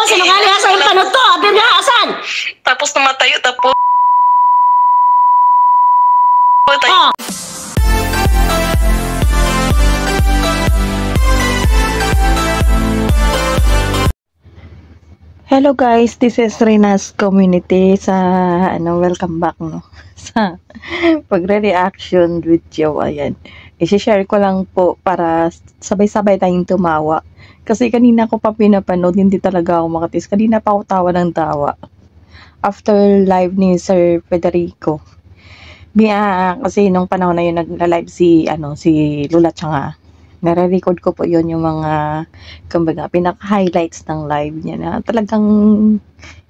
ang sinungaling, asan yung panot ko? Abir nga, asan? Tapos namatayo, tapos... Oh. Hello guys, this is Rena's community sa welcome back sa pagre-reaction video. Ayan. I-share ko lang po para sabay-sabay tayong tumawa. Kasi kanina ko pa pinapanood, hindi talaga ako makatis. Kanina pa ako tawa ng tawa. After live ni Sir Federico. Kasi nung panahon na yun nagla-live si Lula Changa. Nare-record ko po yun yung mga kumbaga pinaka-highlights ng live niya na talagang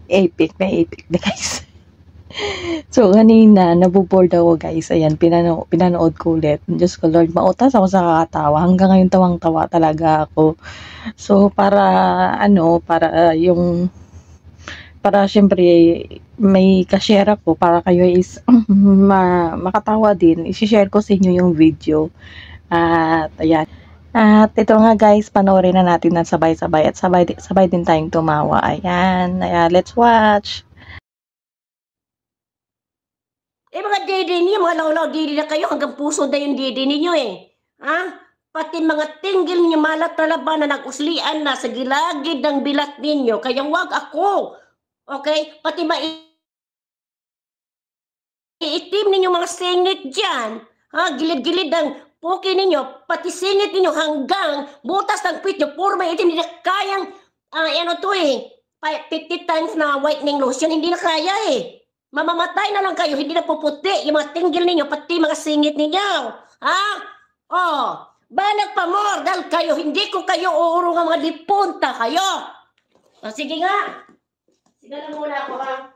epic na guys. So kanina nabuboard ako guys. Ayan, pinanood ko ulit. Diyos ko Lord, mautas ako sa kakatawa. Hanggang ngayon tawang-tawa talaga ako. So para syempre may ka-share ako para kayo is makatawa din. I-share ko sa inyo yung video. At ayan. At ito nga guys, panoorin na natin ng sabay-sabay at sabay din tayong tumawa. Ayan, let's watch. Mga dede niyo, mga laulaw dede na kayo, hanggang puso na yung dede ninyo Ha? Pati mga tinggil niyo malat na laban na nag-uslian na sa gilagid ng bilat ninyo, kaya wag ako. Okay? Pati itim ninyo mga singit dyan. Ha? Gilid-gilid ng puki ninyo, pati singit ninyo hanggang butas ng pit nyo, puro may itim, hindi na kayang, 50 times na whitening lotion, hindi na kaya Mamamatay na lang kayo, hindi na puputi, yung mga tinggil ninyo, pati mga singit ninyo. Ha? Banag pa more, dahil kayo, hindi ko kayo uurong ang mga lipunta kayo. Sige nga. Sige lang muna ako, ha?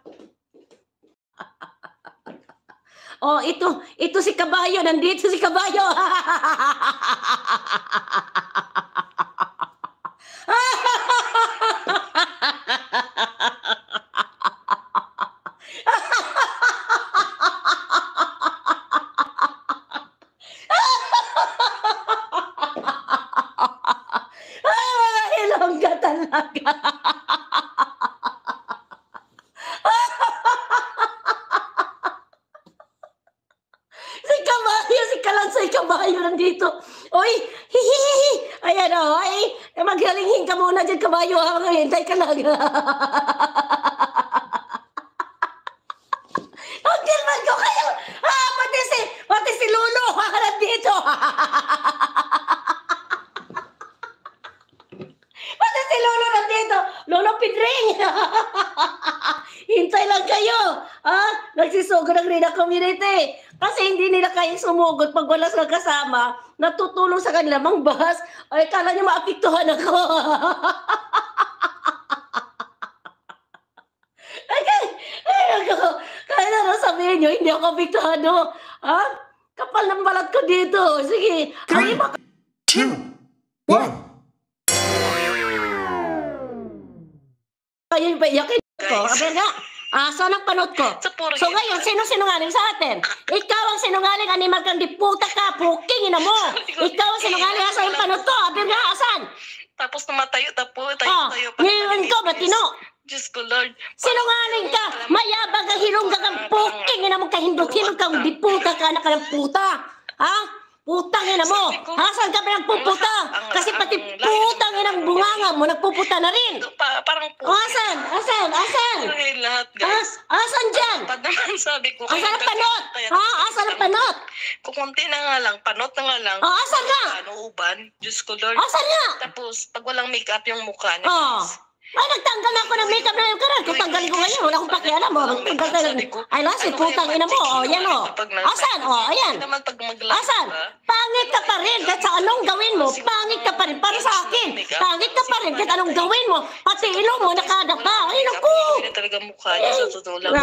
Ito si Kabayo, nandito si Kabayo. Ay, mga hilongga talaga. Si Kabayo nandito. Oy, hihihihi. Ayan maghalinghin ka muna dyan, Kabayo. Hintay ka lang. Ang gilman ko kayo. Pati si Lolo. Nandito. Pati si Lolo nandito. Lolo Pidring. Hintay lang kayo. Nagsisugod ng Rina community. Kasi hindi nila kaya sumugod pag wala silang kasama, natutulong sa kanila mangbahas, ay kala niyo maapektuhan ako. Kaya na sabihin niyo, hindi ako apektuhan, Kapal ng balat ko dito. Sige. 3, 2, 1. Kayo yung paiyakin ko. Aber nga. Saan ang panot ko? So ngayon, sino sinungaling sa atin? Ikaw ang sinungaling, animal kang diputa ka, puking ina mo. Ikaw ang sinungaling, asan yung panot ko? Abir nga, asan? Tapos namatayo, tayo. Ngayon ko, matino. Diyos ko Lord. Sinungaling ka, mayabang kang hirungga kang puking ina mo, kahindot-hinod kang diputa ka, anak ka ng puta. Putang ina mo! Saan ka ba nagpuputa? Kasi pati putang inang bunganga mo, nagpuputa na rin! Parang puta. Asan? Lahat guys. Asan dyan? Naman sabi ko. Asan ang panot? Asan ang panot? Kukunti na nga lang, panot na nga lang. Asan nga? Uban. Diyos ko Lord. Asan nga? Tapos, pag walang makeup yung mukha niya. Ay, nagtanggal na ako ng makeup na yung karan. Kung tanggalin ko ngayon, wala akong pakialam mo. Ay, lasit, putang ina mo. Yan Asan? Ayan. Asan? Pangit ka pa rin. Kahit sa anong gawin mo, pangit ka pa rin. Para sa akin, pangit ka pa rin. Kahit anong gawin mo, pati ilong mo, nakadapa. Ay, naku. Hindi talaga mukha niya sa totoo lang.